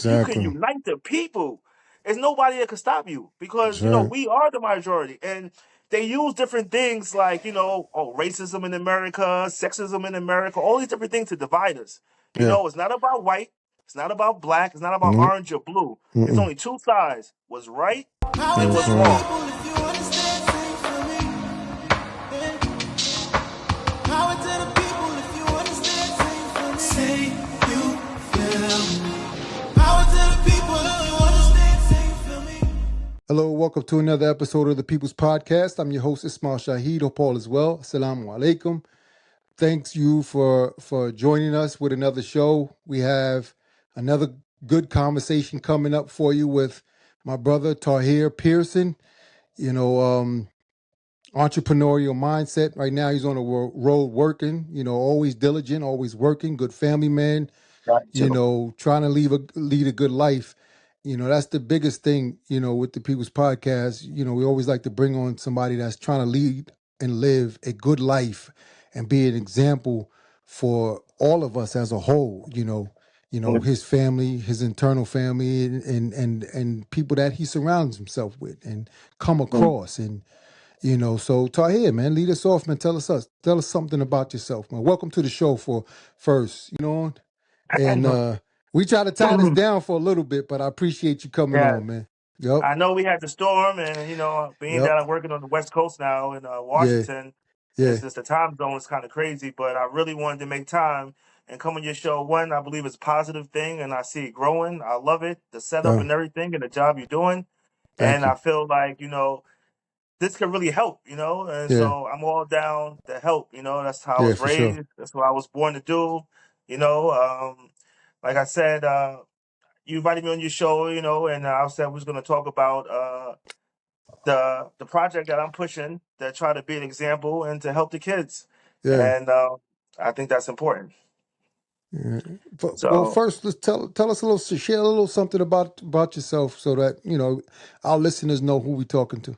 if you can Exactly. unite the people, there's nobody that can stop you That's because right. we are the majority, and they use different things like racism in America, sexism in America, all these different things to divide us. Yeah. It's not about white, it's not about black, it's not about Nope. orange or blue. It's Mm-mm. only two sides: what's right and That's what's right. wrong. Hello, welcome to another episode of the People's Podcast. I'm your host, Ismail Shahid. Hope all is well. Assalamu alaikum. Thanks you for joining us with another show. We have another good conversation coming up for you with my brother Tahir Pearson. Entrepreneurial mindset. Right now, he's on the road working. Always diligent, always working. Good family man. Right. Trying to lead a good life. That's the biggest thing, with the People's Podcast. We always like to bring on somebody that's trying to lead and live a good life and be an example for all of us as a whole, his family, his internal family and people that he surrounds himself with and come across. And, so Tahir, man, lead us off, man. Tell us something about yourself, man. Welcome to the show for first, and we try to tie this down for a little bit, but I appreciate you coming Yeah. on, man. Yep. I know we had the storm, and being Yep. that I'm working on the West Coast now in Yeah. Washington, Yeah. it's just the time zone is kind of crazy. But I really wanted to make time and come on your show. One, I believe it's a positive thing, and I see it growing. I love it, the setup Uh, and everything, and the job you're doing. Thank And I you. feel like this could really help. And Yeah. so I'm all down to help. That's how I Yeah, was for sure. raised. That's what I was born to do. Like I said. You invited me on your show, and I said we was going to talk about the project that I'm pushing to try to be an example and to help the kids, Yeah. and I think that's important. Yeah. Well, So, first, let's tell us share a little something about yourself, so that our listeners know who we're talking to.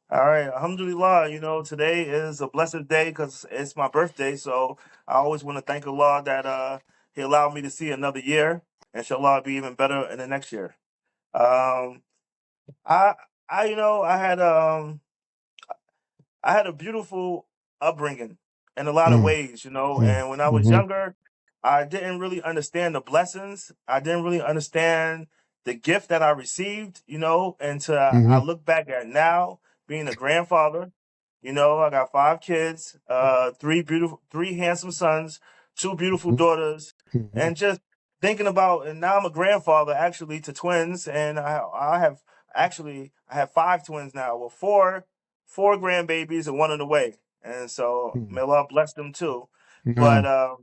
all right, alhamdulillah, today is a blessed day because it's my birthday. So I always want to thank Allah that He allowed me to see another year, and inshallah be even better in the next year. Um, I I had a beautiful upbringing in a lot of Mm, ways, mm, and when I was mm-hmm, younger, I didn't really understand the blessings. I didn't really understand the gift that I received, until I mm-hmm, look back at now being a grandfather. I got five kids, three handsome sons, two beautiful daughters, mm-hmm, and just thinking about, and now I'm a grandfather actually to twins, and I have five twins now. Well, four grandbabies and one on the way. And so mm-hmm. may Allah bless them too. But No.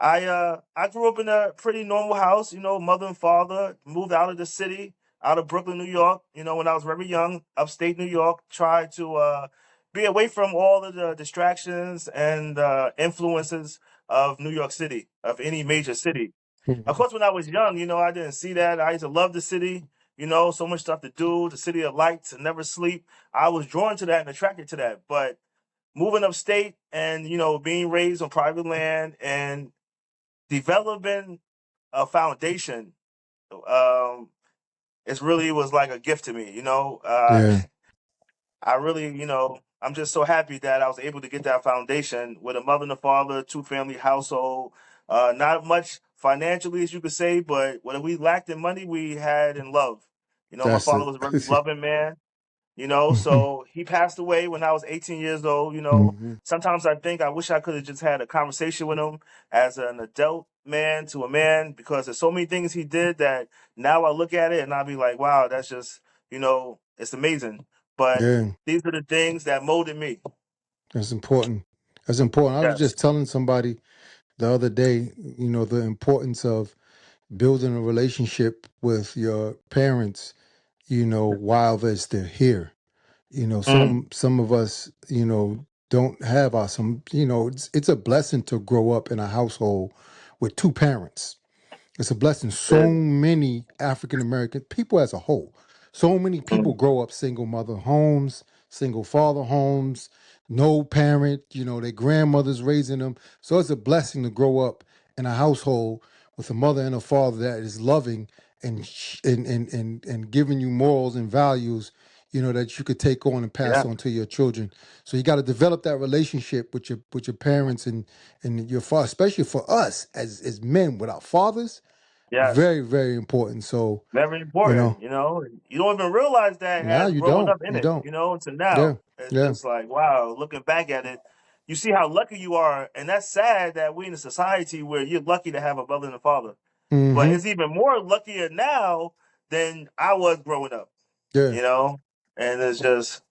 I grew up in a pretty normal house, mother and father, moved out of the city, out of Brooklyn, New York, when I was very young, upstate New York, tried to be away from all of the distractions and influences of New York City, of any major city. Of Mm-hmm. course, when I was young, I didn't see that. I used to love the city, so much stuff to do, the city of lights and never sleep. I was drawn to that and attracted to that. But moving upstate and, being raised on private land and developing a foundation, um, it really was like a gift to me, Yeah. I really, I'm just so happy that I was able to get that foundation with a mother and a father, two-family household. Not much financially, as you could say, but what we lacked in money, we had in love. My That's father it. was a very loving man. So he passed away when I was 18 years old. Mm-hmm. Sometimes I think I wish I could have just had a conversation with him as an adult man to a man, because there's so many things he did that now I look at it and I'll be like, wow, that's just, it's amazing. But Yeah. these are the things that molded me. That's important. That's important. I was Yes. just telling somebody the other day, the importance of building a relationship with your parents, while they're still here. Mm, Some of us, don't have some, it's a blessing to grow up in a household with two parents. It's a blessing. So yeah, many African American people as a whole, so many people mm, grow up single mother homes, single father homes, no parent, their grandmother's raising them. So it's a blessing to grow up in a household with a mother and a father that is loving and giving you morals and values, that you could take on and pass Yeah. on to your children. So you got to develop that relationship with your parents and your father, especially for us as men with our fathers. Yes. Very, very important. So, Very you important, know, you know. You don't even realize that now as you growing don't. up in You it, don't. you know, until Yeah. now. It's Yeah. just like, wow, looking back at it, you see how lucky you are. And that's sad that we in a society where you're lucky to have a mother and a father. But Mm-hmm. it's even more luckier now than I was growing up, Yeah. you know? And it's just,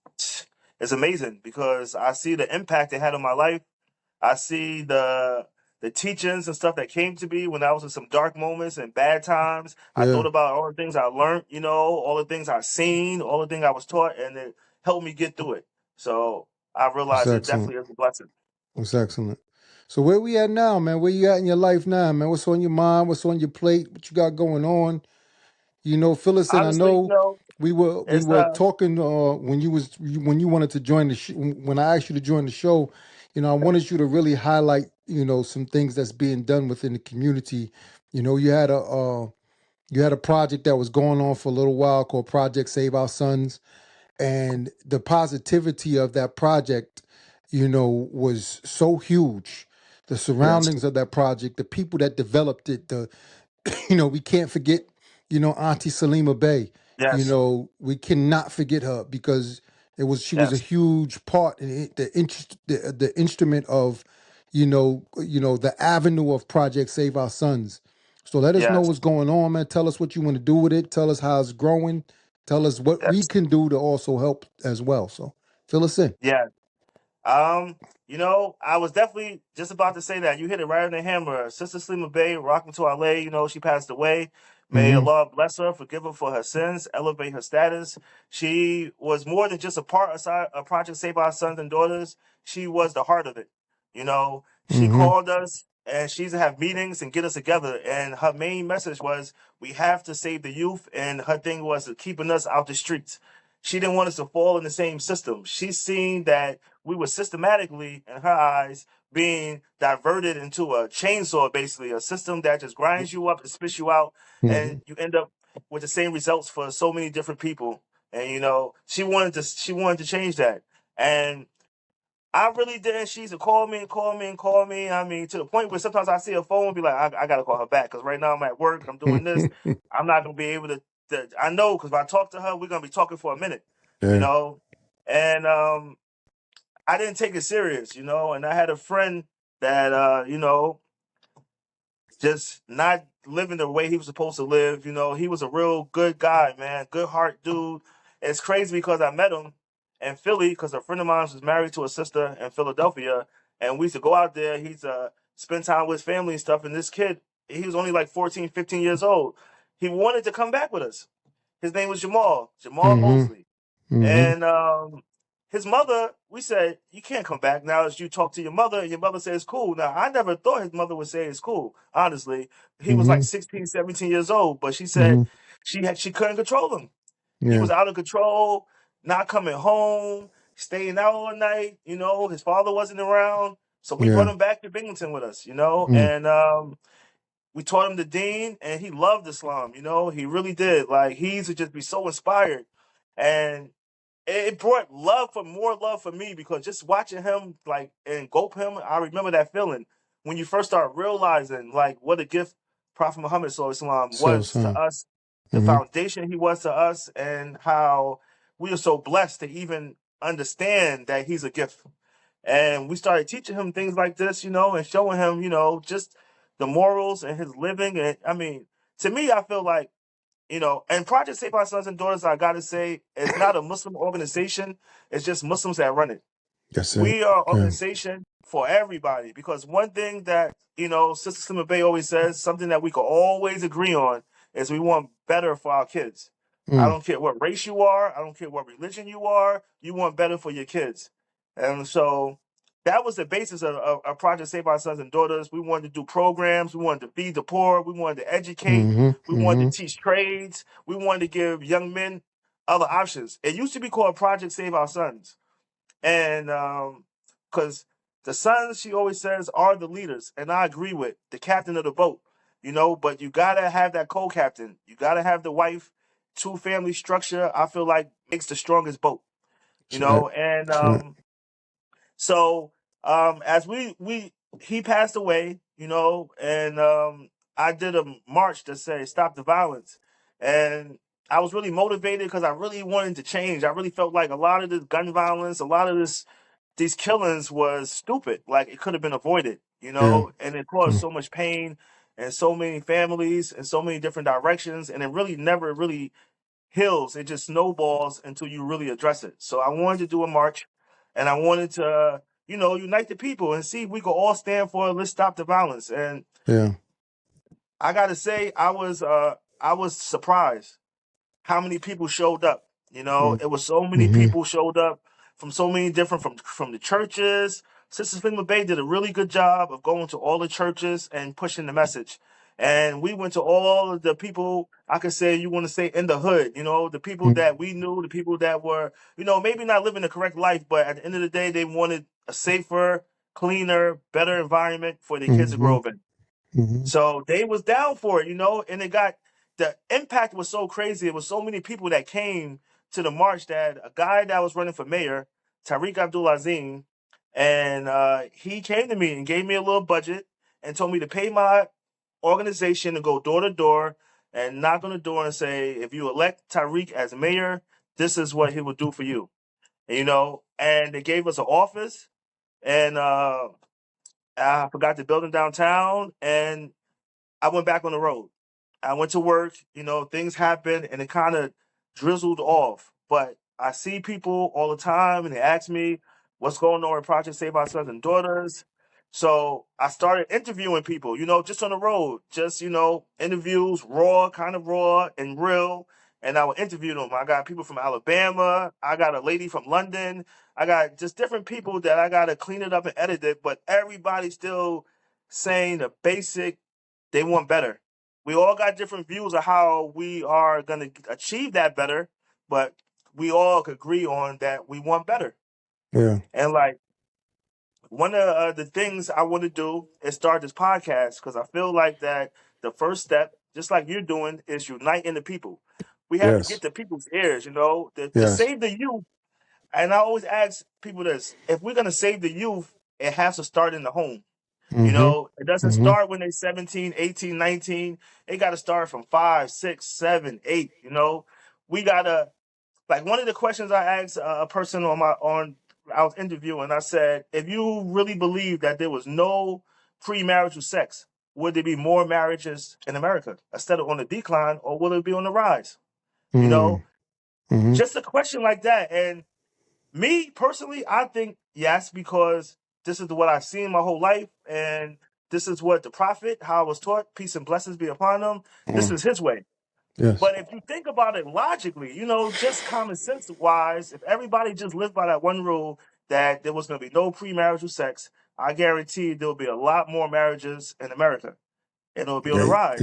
it's amazing because I see the impact it had on my life. I see the teachings and stuff that came to me when I was in some dark moments and bad times. I Yeah. thought about all the things I learned, you know, all the things I seen, all the things I was taught, and it helped me get through it. So I It's realized it excellent. definitely is a blessing. It's excellent. So where we at now, man? Where you at in your life now, man? What's on your mind? What's on your plate? What you got going on? Fill us in. I Honestly, know we it's were talking when you wanted to join the when I asked you to join the show. I wanted you to really highlight some things that's being done within the community. You had a project that was going on for a little while called Project Save Our Sons, and the positivity of that project, was so huge. The yes, surroundings of that project, the people that developed it, we can't forget, Aunti Salima Bay. yes, We cannot forget her because she was a yes, huge part in it, the instrument of, the avenue of Project Save Our Sons. So let us know yes, what's going on, man. Tell us what you want to do with it. Tell us how it's growing. Tell us what we yes, can do to also help as well. So fill us in. yeah. Um, I was definitely just about to say that. You hit it right on the hammer. Sister Slima Bay, rocking to LA, she passed away. May Mm-hmm. Allah bless her, forgive her for her sins, elevate her status. She was more than just a part of Project Save Our Sons and Daughters. She was the heart of it. She Mm-hmm. called us and she used to have meetings and get us together. And her main message was, we have to save the youth. And her thing was keeping us out the streets. She didn't want us to fall in the same system. She seen that we were systematically, in her eyes, being diverted into a chainsaw, basically, a system that just grinds you up and spits you out, Mm-hmm. and you end up with the same results for so many different people. And she wanted to change that. And I really didn't. She used to call me and call me and call me. I mean, to the point where sometimes I see her phone and be like, I gotta call her back because right now I'm at work, I'm doing this. I'm not gonna be able to I know because if I talk to her, we're gonna be talking for a minute, you Yeah. know. And I didn't take it serious, and I had a friend that just not living the way he was supposed to live. He was a real good guy, man, good heart dude. It's crazy because I met him in Philly because a friend of mine was married to a sister in Philadelphia, and we used to go out there. He's spend time with his family and stuff. And this kid, he was only like 14, 15 years old. He wanted to come back with us. His name was Jamaal Mm-hmm. Mosley. Mm-hmm. And his mother, we said, you can't come back now as you talk to your mother, and your mother says it's cool. Now, I never thought his mother would say it's cool, honestly. He was like Mm-hmm. 16, 17 years old, but she said Mm-hmm. she couldn't control him. He Yeah. was out of control, not coming home, staying out all night. His father wasn't around. So we brought Yeah. him back to Binghamton with us, Mm. and we taught him the deen, and he loved Islam. He really did. Like, he used to just be so inspired. And it brought more love for me because just watching him like engulf him, I remember that feeling when you first start realizing like what a gift Prophet Muhammad SAW So was to son. us, the Mm-hmm. foundation he was to us, and how we are so blessed to even understand that he's a gift. And we started teaching him things like this, and showing him, just the morals and his living. And I mean, to me, I feel like and Project Save Our Sons and Daughters, I gotta say, is not a Muslim organization. It's just Muslims that run it. That's it. We are an Yeah. organization for everybody because one thing that, Sister Slima Bay always says, something that we can always agree on is we want better for our kids. I Mm. don't care what race you are, I don't care what religion you are, you want better for your kids. And so that was the basis of Project Save Our Sons and Daughters. We wanted to do programs, we wanted to feed the poor, we wanted to educate, Mm-hmm. we wanted Mm-hmm. to teach trades, we wanted to give young men other options. It used to be called Project Save Our Sons. And because the sons, she always says, are the leaders, and I agree with the captain of the boat. but you gotta have that co-captain. You gotta have the wife. Two family structure, I feel like makes the strongest boat. And That's right. so as we he passed away, and I did a march to say stop the violence, and I was really motivated because I really wanted to change. I really felt like a lot of this gun violence, a lot of these killings was stupid. Like it could have been avoided, Yeah. and it caused Yeah. so much pain and so many families in so many different directions, and it really never really heals. It just snowballs until you really address it. So I wanted to do a march, and I wanted to, unite the people and see if we could all stand for let's stop the violence. And Yeah. I got to say, I was surprised how many people showed up. It was so many Mm-hmm. people showed up from so many different from the churches. Sister Salima Bay did a really good job of going to all the churches and pushing the message. And we went to all of the people, I could say, you want to say in the hood, the people that we knew, the people that were, maybe not living the correct life, but at the end of the day, they wanted a safer, cleaner, better environment for their kids to Mm-hmm. grow up in. Mm-hmm. So they was down for it, and the impact was so crazy. It was so many people that came to the march that a guy that was running for mayor, Tariq Abdul-Azim, and he came to me and gave me a little budget and told me to pay my organization to go door to door and knock on the door and say, if you elect Tariq as mayor, this is what he will do for you. And they gave us an office, and I forgot the building downtown, and I went back on the road. I went to work, things happened and it kind of drizzled off. But I see people all the time and they ask me what's going on with Project Save Our Sons and Daughters. So I started interviewing people, just on the road, just, interviews, kind of raw and real. And I would interview them. I got people from Alabama. I got a lady from London. I got just different people that I got to clean it up and edit it. But everybody's still saying the basic, they want better. We all got different views of how we are going to achieve that better, but we all agree on that we want better. Yeah. And like one of the things I want to do is start this podcast because I feel like that the first step, just like you're doing, is uniting the people. We have to get Yes. the people's ears, to Yes. save the youth. And I always ask people this: if we're going to save the youth, it has to start in the home. Mm-hmm. It doesn't Mm-hmm. start when they're 17, 18, 19. It got to start from 5, 6, 7, 8. We got to, like one of the questions I asked a person I was interviewing, I said, if you really believe that there was no premarital sex, would there be more marriages in America instead of on the decline, or will it be on the rise? You know, Mm-hmm. just a question like that. And me personally, I think yes, because this is what I've seen my whole life, and this is what the prophet, how I was taught, peace and blessings be upon him. This Mm. is his way. Yes. But if you think about it logically, just common sense wise, if everybody just lived by that one rule that there was going to be no premarital sex, I guarantee there will be a lot more marriages in America, and it'll be on Yeah. the rise.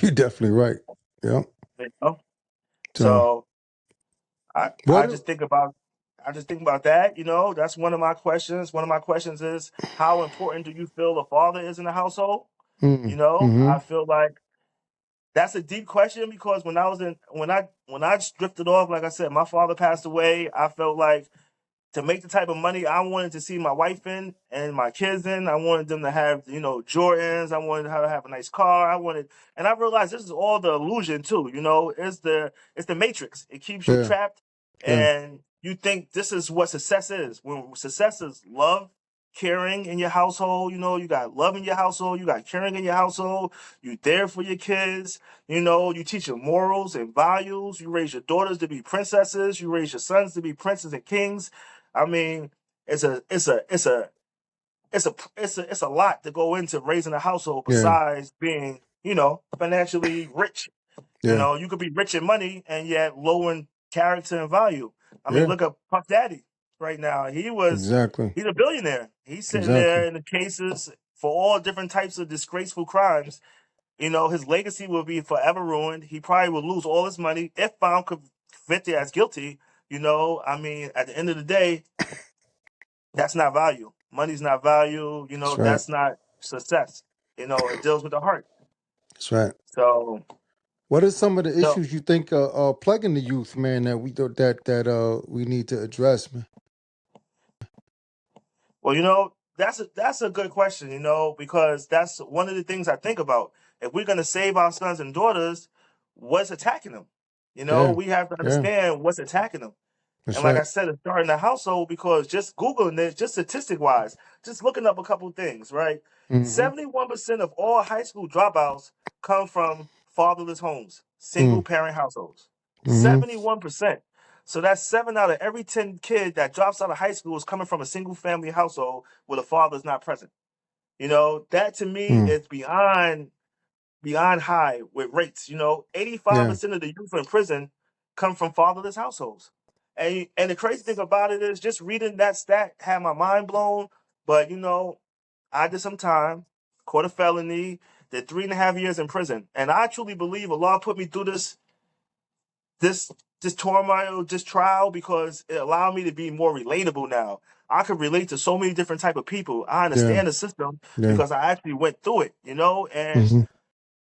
You're definitely right. Yeah. You know? So So I what? I just think about I just think about that. That's one of my questions. One of my questions is, how important do you feel a father is in the household? Mm-hmm. I feel like that's a deep question because when I drifted off, like I said, my father passed away. I felt like to make the type of money I wanted to see my wife in and my kids in. I wanted them to have, Jordans. I wanted her to have a nice car. And I realized this is all the illusion too. It's the matrix. It keeps you Yeah. trapped, Yeah. and you think this is what success is. When success is love, caring in your household. You got love in your household. You got caring in your household. You there for your kids. You teach them morals and values. You raise your daughters to be princesses. You raise your sons to be princes and kings. I mean, it's a lot to go into raising a household Yeah. besides being, financially rich. Yeah. You could be rich in money and yet low in character and value. I mean, Yeah. look at Puff Daddy right now. Exactly. He's a billionaire. He's sitting Exactly. there in the cases for all different types of disgraceful crimes. His legacy will be forever ruined. He probably will lose all his money if found convicted as guilty. I mean, at the end of the day, that's not value. Money's not value. That's right. That's not success. It deals with the heart. That's right. So, What are some of the no, issues you think are plaguing the youth, man, that we need to address, man? well, that's a good question, because that's one of the things I think about. If we're going to save our sons and daughters, what's attacking them? Yeah, We have to yeah, understand what's attacking them. And that's like I right. said, it's starting the household because just Googling it, just statistic wise, just looking up a couple things, right? Mm-hmm. 71% of all high school dropouts come from fatherless homes, single Mm, parent households. mm-hmm. 71%. So that's 7 out of every 10 kid that drops out of high school is coming from a single family household where the father's not present. That to me Mm, is beyond high with rates. yeah. 85% of the youth in prison come from fatherless households. And the crazy thing about it is just reading that stat had my mind blown. But I did some time, caught a felony, did 3.5 years in prison. And I truly believe Allah put me through this this turmoil, this trial, because it allowed me to be more relatable now. I could relate to so many different type of people. I Yeah, understand the system yeah. because I actually went through it, and Mm-hmm.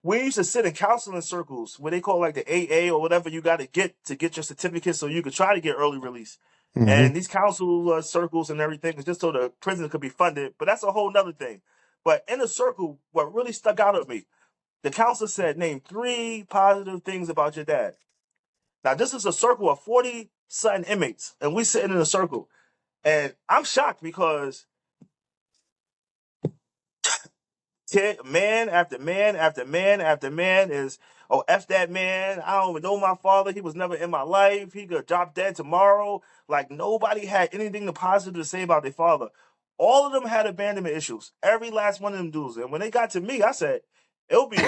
we used to sit in counseling circles where they call like the AA or whatever you got to get your certificate so you could try to get early release. Mm-hmm. And these council circles and everything is just so the prison could be funded, but that's a whole nother thing. But in a circle, what really stuck out at me, the counselor said, name 3 positive things about your dad. Now, this is a circle of 40 something inmates, and we sitting in a circle. And I'm shocked because man after man after man after man is, oh, F that man. I don't even know my father. He was never in my life. He could drop dead tomorrow. Like, nobody had anything positive to say about their father. All of them had abandonment issues. Every last one of them dudes. And when they got to me, I said, it'll be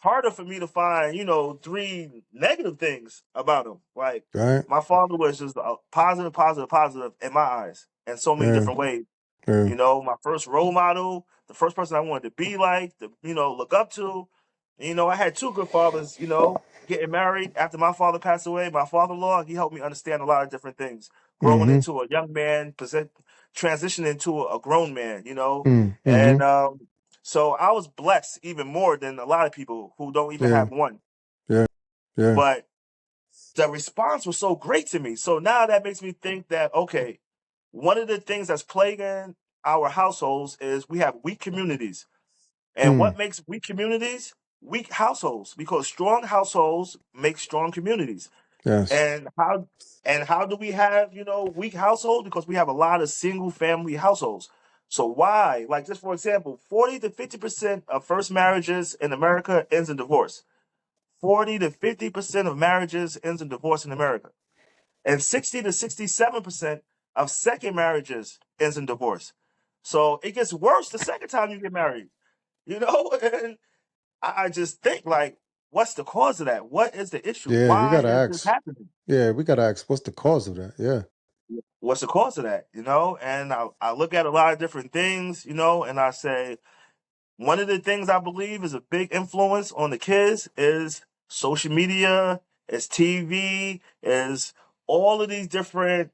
harder for me to find, 3 negative things about him. Like, Right. my father was just a positive, positive, positive in my eyes in so many Yeah, different ways. yeah. My first role model, the first person I wanted to be like, look up to. I had 2 good fathers, getting married after my father passed away. My father-in-law, he helped me understand a lot of different things. Growing Mm-hmm. into a young man, transitioning into a grown man, Mm-hmm. And so I was blessed even more than a lot of people who don't even Yeah, have one. yeah, yeah. But the response was so great to me. So now that makes me think that, okay, one of the things that's plaguing our households is we have weak communities. And Mm, what makes weak communities? Weak households, because strong households make strong communities. yes. And how do we have, weak households? Because we have a lot of single family households. So why? Like, just for example, 40 to 50% of first marriages in America ends in divorce. 40 to 50% of marriages ends in divorce in America. And 60 to 67% of second marriages ends in divorce. So it gets worse the second time you get married, and I just think, like, what's the cause of that? What is the issue? Yeah, we Why gotta is this ask. happening? Yeah, we gotta ask. What's the cause of that? Yeah. What's the cause of that? And I look at a lot of different things, and I say, one of the things I believe is a big influence on the kids is social media, is TV, is all of these different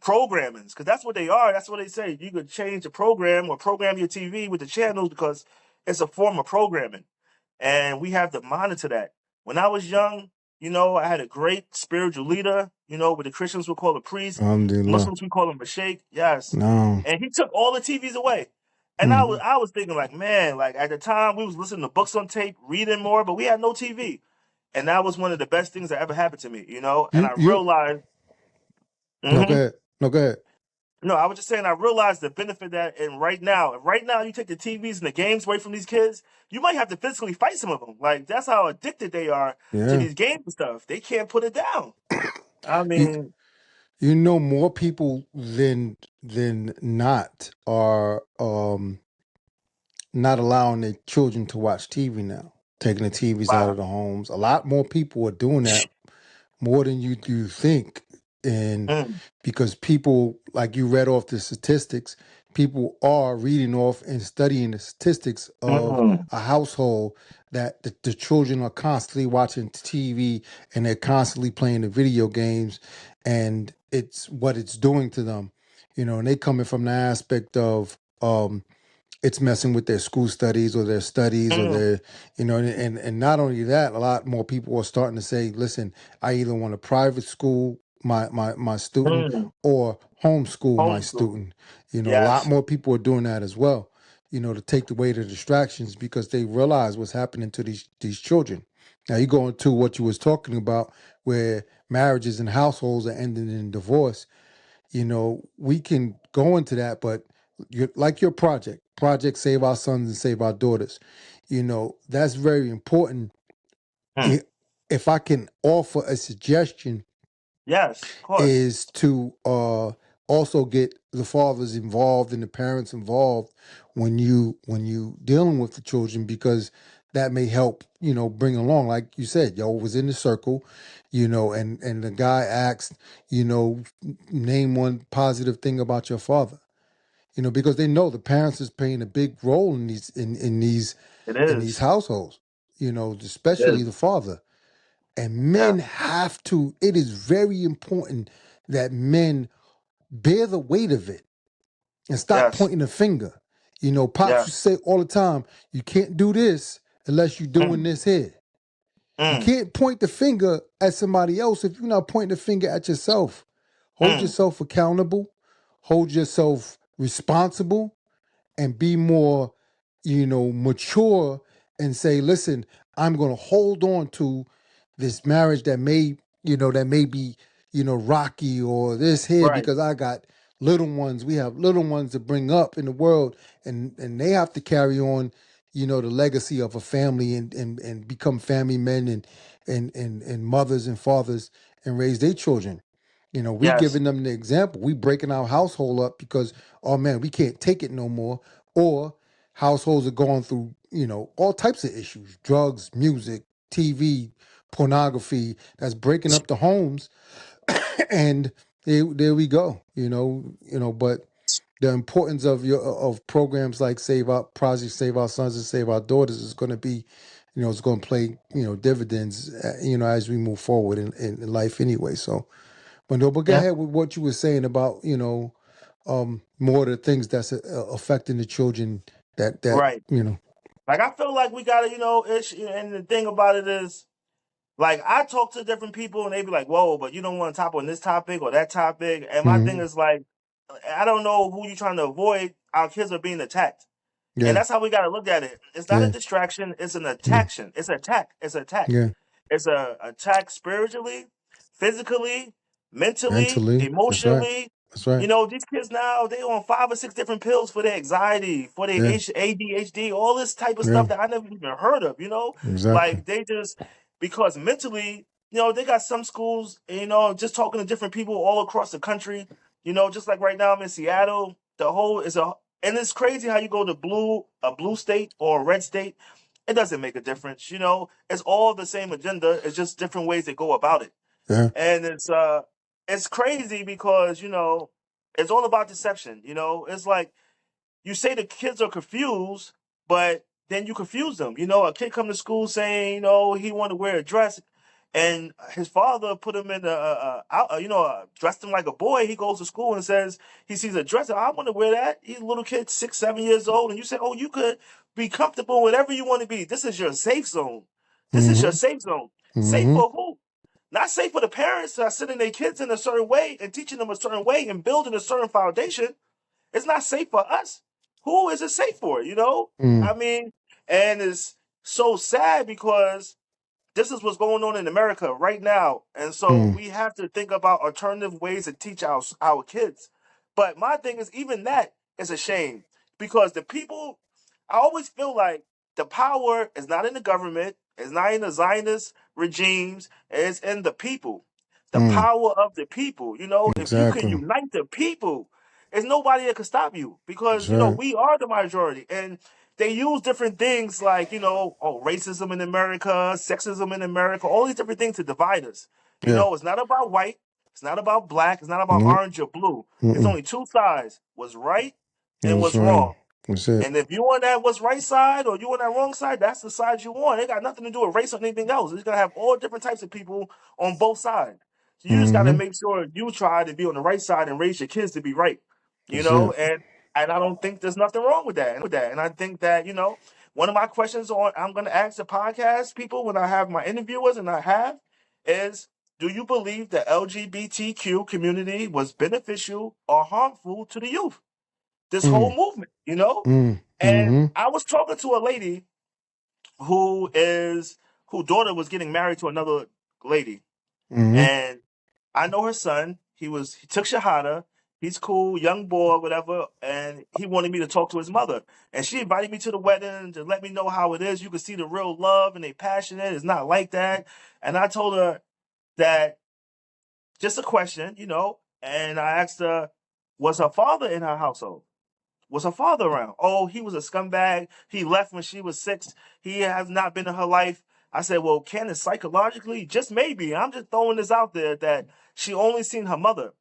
programmings, because that's what they are. That's what they say. You could change the program or program your TV with the channels because it's a form of programming. And we have to monitor that. When I was young, I had a great spiritual leader, what the Christians would call a priest, Alhamdulillah. Muslims we call him a sheikh, yes. No. And he took all the TVs away. And I was Mm. I was thinking, like, man, like, at the time we was listening to books on tape, reading more, but we had no TV. And that was one of the best things that ever happened to me, and You I you realized. no, go Mhm. ahead. No, go ahead. No, I was just saying I realized the benefit that, and right now you take the TVs and the games away from these kids, you might have to physically fight some of them. Like, that's how addicted they are to Yeah. these games and stuff. They can't put it down. I You mean, you know more people than not are not allowing their children to watch TV now. Taking the TVs out wow. of the homes. A lot more people are doing that more than you think. And Mm, because people, like you read off the statistics, people are reading off and studying the statistics of mm, a household that the children are constantly watching TV and they're constantly playing the video games, and it's what it's doing to them. And they coming from the aspect of it's messing with their school studies or their studies or Mm, their, and not only that, a lot more people are starting to say, listen, I either want to private school my student mm. or homeschool my Homeschool. student. A lot Yes, more people are doing that as well, to take away the distractions because they realize what's happening to these children. Now you go into what you was talking about where marriages and households are ending in divorce. We can go into that, but like your project Save Our Sons and Save Our Daughters, that's very important. mm. I- If I can offer a suggestion, Yes, of course. is to also get the fathers involved and the parents involved when you dealing with the children, because that may help bring along, like you said, y'all was in the circle, and the guy asked, name one positive thing about your father, because they know the parents is playing a big role in It these is. households, It especially is. the father. And Yeah. men have to, it is very important that men bear the weight of it and stop Yes. pointing the finger. Pops Yeah. used to say all the time, you can't do this unless you're doing Mm, this here. You mm, can't point the finger at somebody else if you're not pointing the finger at yourself. Hold mm. yourself accountable, hold yourself responsible, and be more, mature and say, listen, I'm going to hold on to this marriage that may be, rocky or this here Right. because I got little ones. We have little ones to bring up in the world, and they have to carry on, the legacy of a family and become family men and mothers and fathers and raise their children. We Yes. giving them the example. We breaking our household up because, oh man, we can't take it no more. Or households are going through, all types of issues, drugs, music, TV, pornography, that's breaking up the homes. And there we go, but the importance of programs like Save Our Sons and Save Our Daughters is going to be, it's going to play, dividends, as we move forward in life anyway. So, but go Yeah. ahead with what you were saying about, more of the things that's affecting the children that Right. Like I feel like we gotta, and the thing about it is, like I talk to different people and they be like, "Whoa, but you don't want to top on this topic or that topic." And my thing Mhm. is like, I don't know who you trying to avoid. Our kids are being attacked. And Yeah, that's how we got to look at it. It's not a yeah, distraction. It's an yeah, attack. It's an attack. It's an attack. yeah. It's a attack spiritually, physically, mentally, Mentally, that's right. emotionally. That's right. These kids now, they on 5 or 6 different pills for their anxiety, for their Yeah, ADHD, all this type of stuff yeah, that I never even heard of. exactly. Like they just, because mentally, they got some schools, just talking to different people all across the country, just like right now I'm in Seattle, the whole is a, and it's crazy how you go to a blue state or a red state. It doesn't make a difference. It's all the same agenda. It's just different ways they go about it. Yeah, And it's crazy because, it's all about deception. It's like you say the kids are confused, but then you confuse them. A kid come to school saying, he want to wear a dress, and his father put him in dressed him like a boy. He goes to school and says he sees a dress. I want to wear that. He's a little kid, 6, 7 years old, and you say, oh, you could be comfortable whatever you want to be. This is your safe zone. This is your mm-hmm, safe zone. Safe mm-hmm, for who? Not safe for the parents that are sending their kids in a certain way and teaching them a certain way and building a certain foundation. It's not safe for us. Who is it safe for? mm, I mean, and it's so sad because this is what's going on in America right now, and so mm, we have to think about alternative ways to teach our kids. But my thing is, even that is a shame because the people. I always feel like the power is not in the government, it's not in the Zionist regimes, it's in the people. The mm. power of the people. If you can Exactly. unite the people, there's nobody that can stop you because That's right. we are the majority, and they use different things like, racism in America, sexism in America, all these different things to divide us. Yeah. It's not about white, it's not about black, it's not about Nope. orange or blue. It's Mm-mm. only two sides, what's right and That's what's right. wrong. That's it. And if you on that what's right side or you on that wrong side, that's the side you want. It got nothing to do with race or anything else. It's gonna have all different types of people on both sides. So you just gotta Mm-hmm. make sure you try to be on the right side and raise your kids to be right. That's it. And And I don't think there's nothing wrong with that. And I think that, one of my questions I'm going to ask the podcast people when I have my interviewers, and I have, is do you believe the LGBTQ community was beneficial or harmful to the youth? This whole Mm, movement. mm, And mm-hmm, I was talking to a lady whose daughter was getting married to another lady. mm-hmm, And I know her son. He took Shahada. He's cool, young boy, whatever. And he wanted me to talk to his mother. And she invited me to the wedding to let me know how it is. You can see the real love and they passionate. It's not like that. And I told her that just a question. And I asked her, was her father in her household? Was her father around? Oh, he was a scumbag. He left when she was 6. He has not been in her life. I said, well, can it psychologically? Just maybe. I'm just throwing this out there that she only seen her mother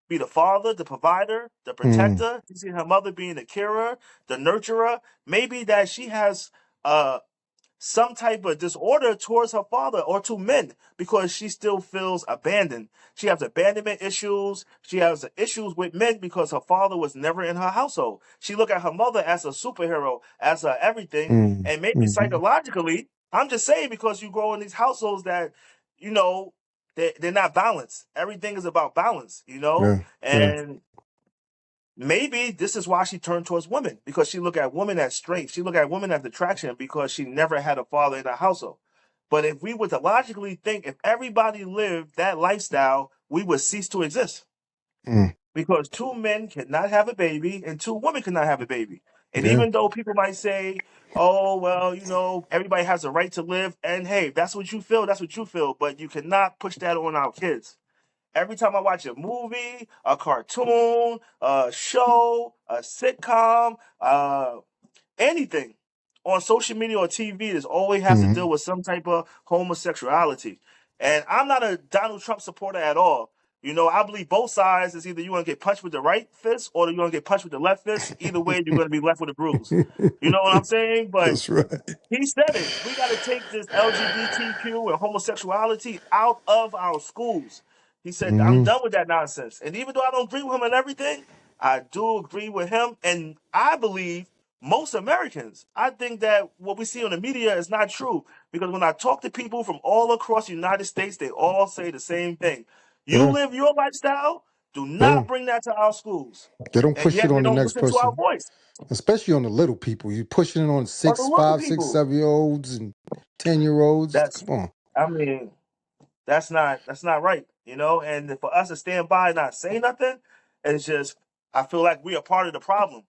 be the father, the provider, the mm, protector. She seen her mother being the carer, the nurturer. Maybe that she has some type of disorder towards her father or to men because she still feels abandoned. She has abandonment issues. She has issues with men because her father was never in her household. She look at her mother as a superhero, as a everything, mm, and maybe mm-hmm. psychologically, I'm just saying because you grow in these households that, you know, they're not balanced. Everything is about balance. Yeah, yeah. And maybe this is why she turned towards women, because she looked at women as strength. She looked at women as attraction because she never had a father in her household. But if we were to logically think, if everybody lived that lifestyle, we would cease to exist Mm, because two men cannot have a baby and two women cannot have a baby. And yeah. even though people might say, oh, well, everybody has a right to live. And hey, that's what you feel. That's what you feel. But you cannot push that on our kids. Every time I watch a movie, a cartoon, a show, a sitcom, anything on social media or TV, this always has to Mm-hmm. deal with some type of homosexuality. And I'm not a Donald Trump supporter at all. I believe both sides is either you're going to get punched with the right fist or you're going to get punched with the left fist. Either way, you're going to be left with a bruise. You know what I'm saying? But That's right. he said it. We got to take this LGBTQ and homosexuality out of our schools. He said, I'm Mm-hmm. done with that nonsense. And even though I don't agree with him on everything, I do agree with him. And I believe most Americans, I think that what we see on the media is not true. Because when I talk to people from all across the United States, they all say the same thing. You Yeah, live your lifestyle, do yeah. not bring that to our schools. They don't And push it yet they on the don't next listen to our person, voice. especially on the little people. You pushing it on Or the six, little five, six, people. 7 year olds and 10 year olds. That's, Come on. I mean, that's not right. And for us to stand by and not say nothing, it's just I feel like we are part of the problem.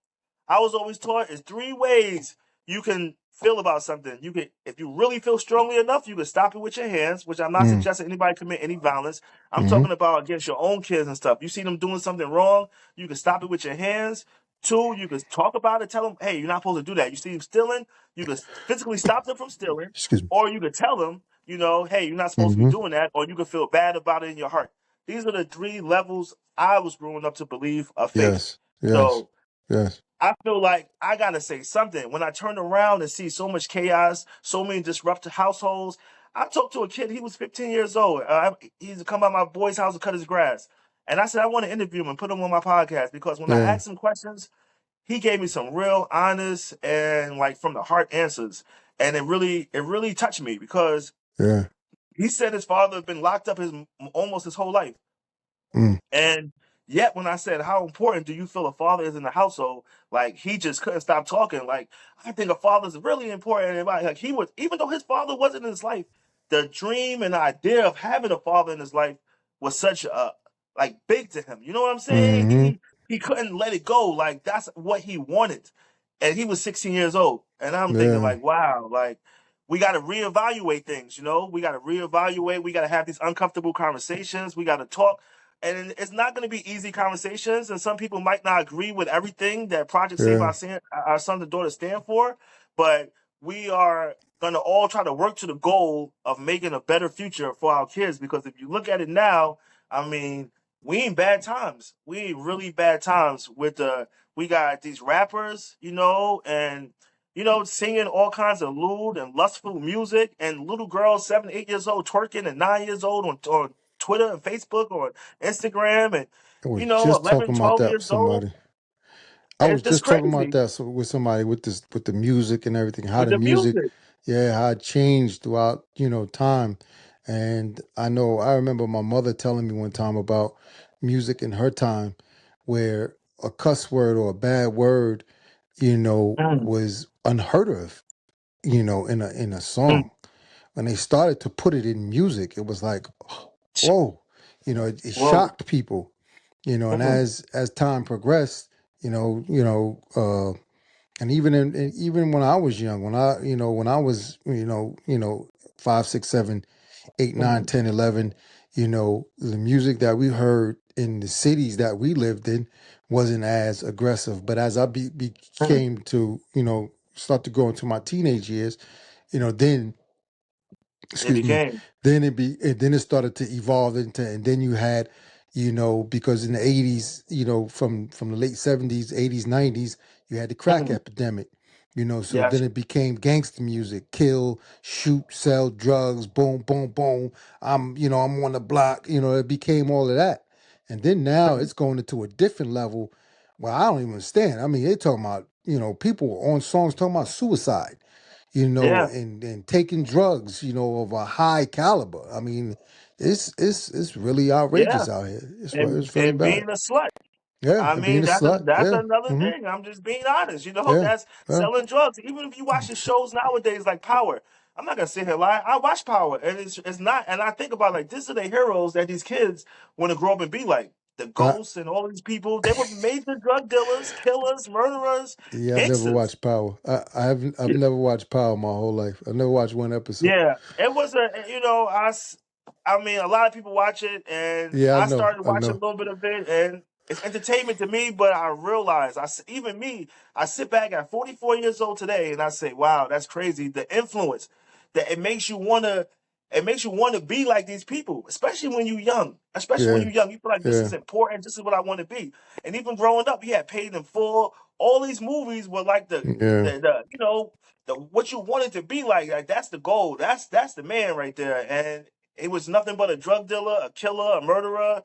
I was always taught is 3 ways you can feel about something. You can, if you really feel strongly enough, you can stop it with your hands, which I'm not Mm, suggesting anybody commit any violence. I'm mm-hmm. talking about against your own kids and stuff. You see them doing something wrong, you can stop it with your hands. 2, you can talk about it, tell them, hey, you're not supposed to do that. You see them stealing, you can physically stop them from stealing, Excuse me. or you could tell them, hey, you're not supposed to be Mm-hmm. doing that, or you can feel bad about it in your heart. These are the 3 levels I was growing up to believe of faith. Yes, yes, So yes. I feel like I gotta say something. When I turn around and see so much chaos, so many disrupted households, I talked to a kid. He was 15 years old. He used to come by my boy's house and cut his grass, and I said I want to interview him and put him on my podcast because when I Yeah, asked him questions, he gave me some real honest and like from the heart answers, and it really touched me because yeah. he said his father had been locked up his almost his whole life. Mm, And yet, when I said, how important do you feel a father is in the household? Like, he just couldn't stop talking. Like, I think a father's really important. And like, he was, even though his father wasn't in his life, the dream and idea of having a father in his life was such a, like, big to him. You know what I'm saying? mm-hmm. He couldn't let it go. Like, that's what he wanted. And he was 16 years old. And I'm thinking, Yeah, like, wow, like, we got to reevaluate things. We got to reevaluate. We got to have these uncomfortable conversations. We got to talk, and it's not going to be easy conversations. And some people might not agree with everything that Project Save yeah, Our sons and daughters stand for, but we are going to all try to work to the goal of making a better future for our kids. Because if you look at it now, I mean, we in bad times. We in really bad times with we got these rappers, and singing all kinds of lewd and lustful music, and little girls 7, 8 years old twerking, and 9 years old on Twitter and Facebook or Instagram, and I was just 11, talking about 12 that with years old. somebody. I was It's just just talking about crazy that with somebody with this with the music and everything. How with the the music, music. yeah, how it changed throughout time. And I remember my mother telling me one time about music in her time, where a cuss word or a bad word, Mm, was unheard of. In a mm, song. When they started to put it in music, it was like, whoa, it whoa. shocked people. And Mm, as time progressed, and even when I was young, when I was, 5, 6, 7, 8, 9, mm, 10, 11, the music that we heard in the cities that we lived in wasn't as aggressive. But as I mm. became to, start to go into my teenage years, then It excuse me, became. then it started to evolve into, and then you had, because in the 80s, from the late 70s, 80s, 90s, you had the crack Mm, epidemic, so yes. then it became gangster music: kill, shoot, sell drugs, boom, boom, boom. I'm on the block. It became all of that. And then now Mm, it's going into a different level. Well, I don't even understand. I mean, they talking about, people on songs talking about suicide, yeah. and taking drugs, of a high caliber. I mean, it's really Yeah. outrageous out here. It's really And bad. being a slut. Yeah, I and being mean, a slut. that's Yeah, another hmm, thing. I'm just being honest. yeah, That's yeah, selling drugs. Even if you watch the shows nowadays like Power, I'm not gonna sit here and lie. I watch Power, and it's not. And I think about like this are the heroes that these kids want to grow up and be like. The I, ghosts and all these people, they were major drug dealers, killers, murderers, yeah. I've never gangsters. watched Power. I haven't. I've never watched Power my whole life. I've never watched one episode. Yeah, it was I mean, a lot of people watch it, and Yeah, I I know. started I watching a know. little bit of it, and it's entertainment to me. But I realize, even me, I sit back at 44 years old today, and I say, "Wow, that's crazy." The influence that it makes you want to be like these people, especially when you're young. Especially when Yeah, you're young, you feel like this yeah, is important. This is what I want to be. And even growing up, you had Paid in Full. All these movies were like yeah. the what you wanted to be like that's the goal. That's the man right there. And it was nothing but a drug dealer, a killer, a murderer,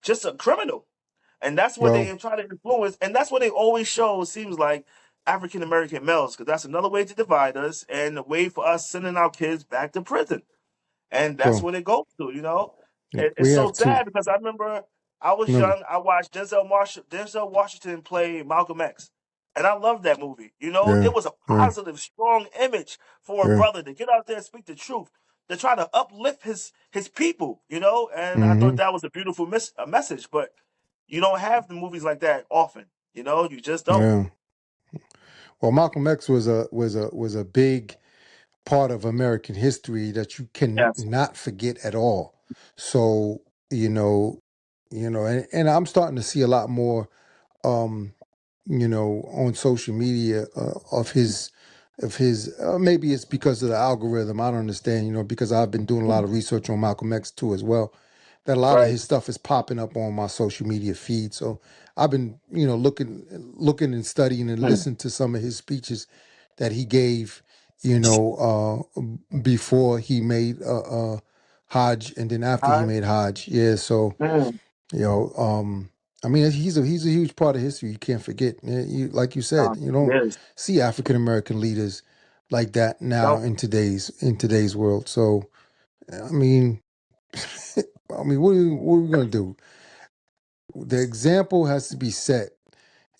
just a criminal. And that's what Well, they try to influence. And that's what they always show, it seems like, African American males, because that's another way to divide us and a way for us sending our kids back to prison. And that's well, what it goes to. yeah, It's we so have to sad because I remember I was remember. young. I watched Denzel Washington play Malcolm X, and I loved that movie. Yeah, It was a yeah, positive, strong image for a yeah. brother to get out there and speak the truth, to try to uplift his people. And I thought Mm-hmm. that was a beautiful message. But you don't have the movies like that often. You just don't. Yeah. Well, Malcolm X was a big part of American history that you can Yes. not forget at all. So, you know, and I'm starting to see a lot more, um, on social media, of his. Maybe it's because of the algorithm. I don't understand. Because I've been doing a lot of research on Malcolm X too as well. That a lot of Right. his stuff is popping up on my social media feed. So I've been, looking and studying and Mm. listening to some of his speeches that he gave, before he made Hajj, and then after he All made Hajj. Yeah, so right. you know, I mean, he's a huge part of history. You can't forget. Like you said, you don't Yes. see African American leaders like that now Nope. in today's world. So I mean, what are we gonna do? The example has to be set.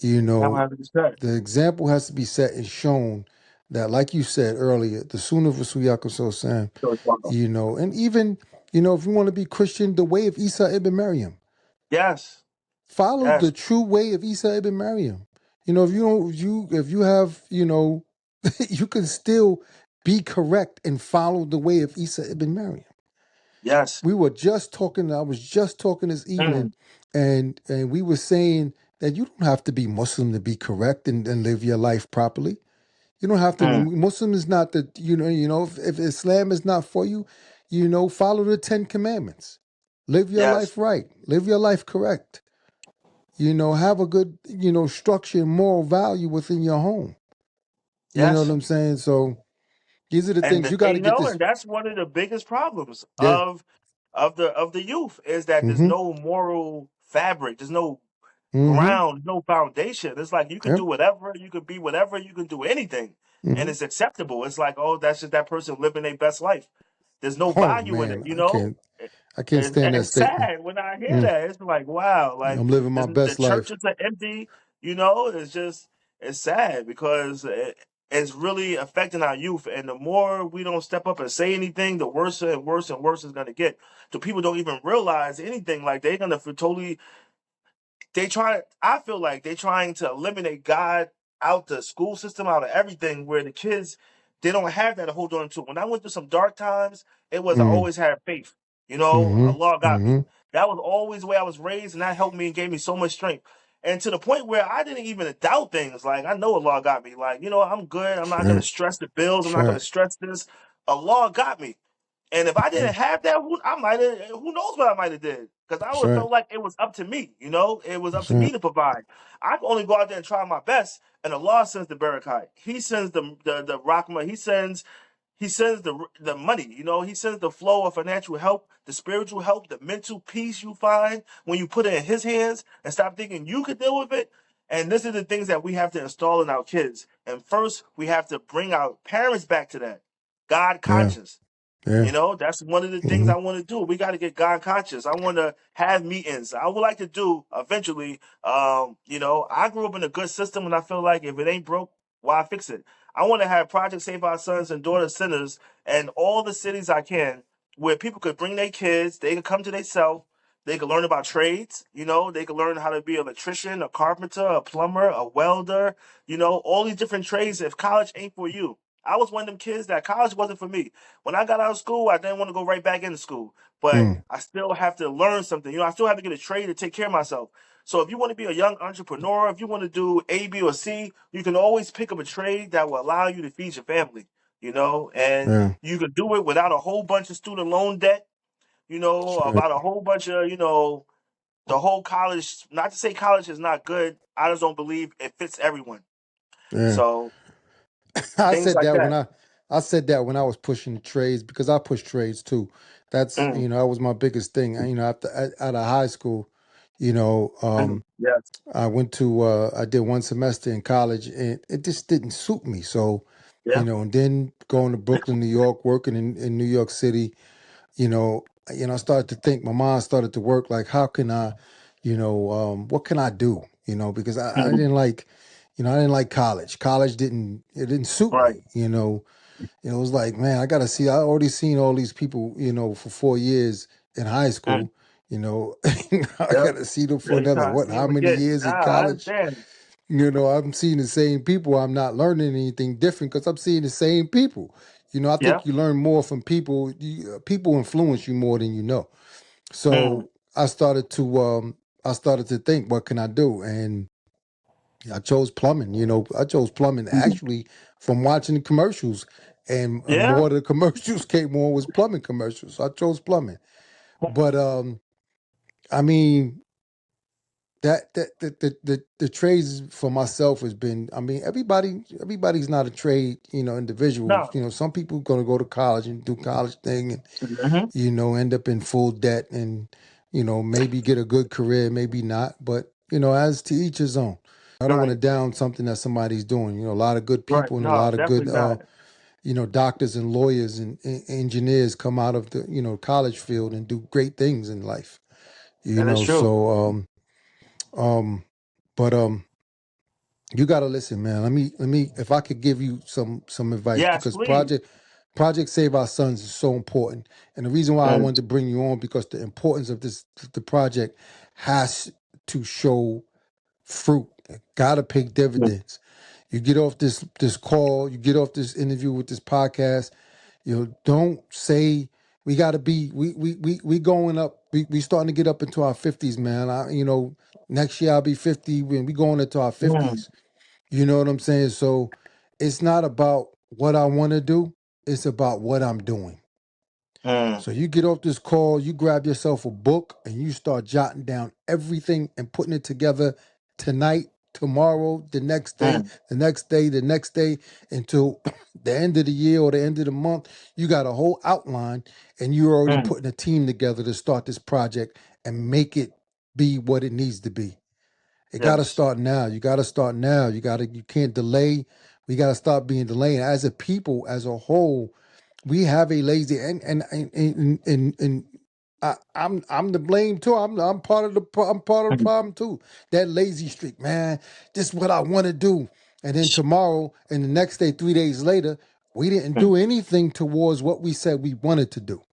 You I'm know, having to say. the example has to be set and shown that, like you said earlier, the sooner Rasul Sam, So it's wrong. and even, if you want to be Christian, the way of Isa ibn Maryam. Yes. Follow Yes. the true way of Isa ibn Maryam. If you don't, if you have, you can still be correct and follow the way of Isa ibn Maryam. Yes. We were just talking. I was just talking this evening, Mm, and we were saying that you don't have to be Muslim to be correct and live your life properly. You don't have to. mm. Muslim is not the. If Islam is not for you, follow the 10 Commandments. Live your Yes. life right. Live your life correct. Have a good, structure and moral value within your home. You know what Yes. I'm saying? So these are the And, things you got to get and this. that's one of the biggest problems Yeah. of the youth is that there's Mm-hmm. no moral fabric. There's no Mm-hmm. ground, no foundation. It's like you can Yep. do whatever, you can be whatever, you can do anything, and Mm-hmm. it's acceptable. It's like, oh, that's just that person living their best life. There's no Oh value in it, man, you know. I can't stand And that it's statement. sad when I hear Mm. that. It's like, wow, like I'm living my the best life. churches are empty, you know. It's sad because it's really affecting our youth. And the more we don't step up and say anything, the worse and worse and worse it's gonna get. So people don't even realize anything. Like they're gonna totally I feel like they're trying to eliminate God out the school system, out of everything, where the kids they don't have that to hold on to. When I went through some dark times, it was I Mm. always had faith. You know, Mm-hmm. Allah got me. Mm-hmm. That was always the way I was raised, and that helped me and gave me so much strength. And to the point where I didn't even doubt things. Like I know Allah got me. Like, you know, I'm good. I'm not gonna Sure. stress the bills. I'm not gonna Sure. stress this. Allah got me. And if I Yeah. didn't have that, I might have. Who knows what I might have did? Because I would Sure. felt like it was up to me. You know, it was up to Sure. me to provide. I can only go out there and try my best, and Allah sends the barakah. He sends the rahmah. He sends the money. You know, He sends the flow of financial help, the spiritual help, the mental peace you find when you put it in His hands and stop thinking you could deal with it. And this is the things that we have to install in our kids. And first, we have to bring our parents back to that God Yeah. conscious. Yeah. You know, that's one of the things Mm-hmm. I want to do. We got to get God conscious. I want to have meetings. I would like to do eventually. You know, I grew up in a good system, and I feel like if it ain't broke, why fix it? I want to have Project Save Our Sons and Daughters Centers and all the cities I can where people could bring their kids. They could come to themselves. They could learn about trades. You know, they could learn how to be an electrician, a carpenter, a plumber, a welder. You know, all these different trades. If college ain't for you, I was one of them kids that college wasn't for me. When I got out of school, I didn't want to go right back into school, but Mm. I still have to learn something. You know, I still have to get a trade to take care of myself. So if you want to be a young entrepreneur, if you want to do A, B, or C, you can always pick up a trade that will allow you to feed your family. You know, and Yeah. you can do it without a whole bunch of student loan debt. You know, Sure. about a whole bunch of the whole college. Not to say college is not good. I just don't believe it fits everyone. Yeah. So I things said like that when that. I said that when I was pushing the trades because I push trades too. That's Mm, that was my biggest thing. After out of high school, you know, yes. I went to I did one semester in college and it just didn't suit me. So, Yeah. and then going to Brooklyn, New York, working in New York City, I started to think, my mind started to work like, how can I, what can I do? Because I Mm, didn't like, I didn't like college. College it didn't suit right. me. It was like, man, I already seen all these people, for 4 years in high Mm, school, I yep. gotta see them Yeah, for you another, trying to what, see how him many again. years in Nah, I college? understand. I'm seeing the same people. I'm not learning anything different because I'm seeing the same people. I Yeah. think you learn more from people. People influence you more than you know. Mm, So I started to think, what can I do? And I chose plumbing. I chose plumbing mhm. actually from watching the commercials, and Yeah. more of the commercials came on was plumbing commercials. So I chose plumbing. But I mean, the trades for myself has been, everybody's not a trade, individual. No. Some people gonna go to college and do college thing and Hmm. end up in full debt and maybe get a good career, maybe not, but as to each his own. I don't want to Right. down something that somebody's doing. A lot of good Right. people and a No, lot of good definitely not. doctors and lawyers and engineers come out of the college field and do great things in life. And it's true. So um but you got to listen, man. Let me if I could give you some advice, Yes, because please. Project Save Our Sons is so important. And the reason why I Mm, wanted to bring you on, because the importance of the project has to show fruit. Got to pay mm, dividends. You get off this call, you get off this interview with this podcast, don't say we got to be we going up, we starting to get up into our 50s, man. Next year I'll be 50 when we going into our mm, 50s. You know what I'm saying? So it's not about what I want to do, it's about what I'm doing. mm, So you get off this call, you grab yourself a book and you start jotting down everything and putting it together tonight, tomorrow, the next day, mm, the next day, the next day, until the end of the year or the end of the month. You got a whole outline and you're already mm. putting a team together to start this project and make it be what it needs to be. It got to Yes. start now. You got to start now. You can't delay. We got to stop being delaying. As a people, as a whole, we have a lazy and I'm to blame too. I'm part of I'm part of the Mm, problem too. That lazy streak, man. This is what I want to do, and then tomorrow and the next day, 3 days later, we didn't mm, do anything towards what we said we wanted to do.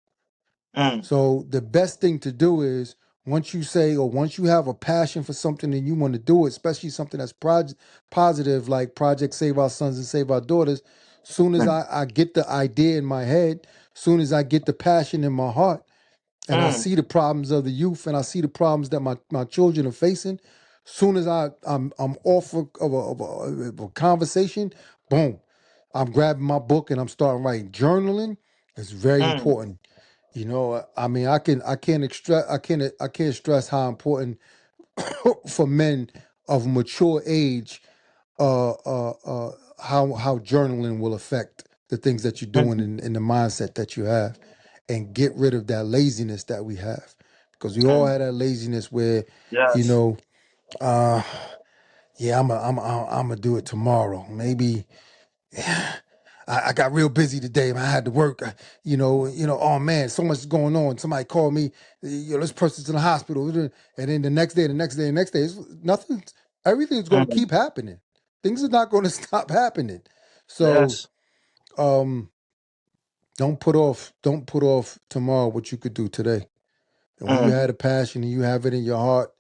mm, So the best thing to do is once you say or once you have a passion for something and you want to do it, especially something that's positive like Project Save Our Sons and Save Our Daughters, soon as mm, I get the idea in my head, soon as I get the passion in my heart, and I mm, see the problems of the youth and I see the problems that my children are facing, soon as I'm off of a conversation, boom, I'm grabbing my book and I'm starting writing. Journaling is very mm, important. You know, I mean, I can't stress how important for men of mature age, how journaling will affect the things that you're doing mm, in the mindset that you have, and get rid of that laziness that we have, because we all mm. had that laziness where, you Yes. know, uh, yeah, I'm gonna do it tomorrow, maybe. I got real busy today, man. I had to work. Oh man, so much is going on. Somebody called me, this person's in the hospital. And then the next day, nothing, everything's gonna Mm, keep happening. Things are not gonna stop happening. So yes. um don't put off tomorrow what you could do today. And when you Mm, had a passion and you have it in your heart,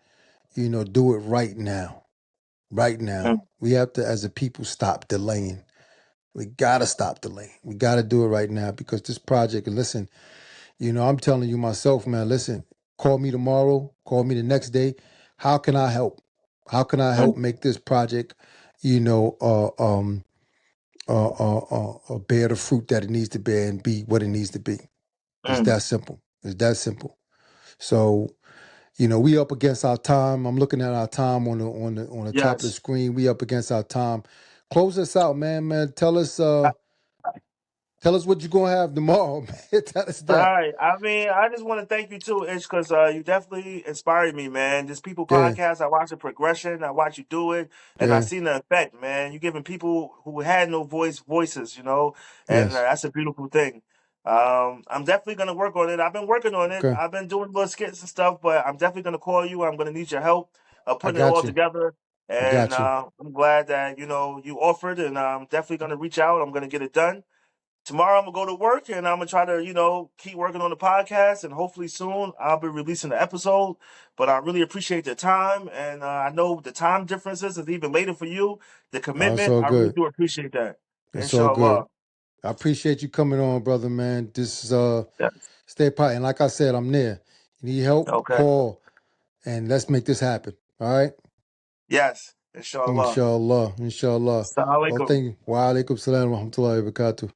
do it right now. Right mm, now. We have to, as a people, stop delaying. We gotta stop delaying. We gotta do it right now because this project, and listen, I'm telling you myself, man, listen, call me tomorrow, call me the next day. How can I help? How can I help mm, make this project, bear the fruit that it needs to bear and be what it needs to be? It's mm. that simple. It's that simple. So, we up against our time. I'm looking at our time on the top of the Yes. screen. We up against our time. Close us out, man. Man, tell us what you're gonna have tomorrow, man. Tell us All that. right. I mean, I just want to thank you too, Ish, because you definitely inspired me, man. This People Yeah, podcast, I watch the progression, I watch you do it, and I yeah, seen the effect, man. You giving people who had no voices, and yes. that's a beautiful thing. I'm definitely gonna work on it. I've been working on it. Okay, I've been doing little skits and stuff, but I'm definitely gonna call you. I'm gonna need your help I putting it all got you. together. I And got you. I'm glad that you offered, and I'm definitely gonna reach out. I'm gonna get it done. Tomorrow I'm gonna go to work and I'm gonna try to, keep working on the podcast and hopefully soon I'll be releasing the episode. But I really appreciate the time and I know the time differences is even later for you. The Oh, it's commitment, all I really good. do appreciate that. It's all good. Inshallah. I appreciate you coming on, brother, man. This is Yes. stay pot. And like I said, I'm there. You need help? Okay. Call and let's make this happen. All right? Yes. Inshallah. Inshallah. Inshallah. Assalamu Well, alaikum. thank you. Wa alaikum salam wa rahmatullahi wa barakatuh.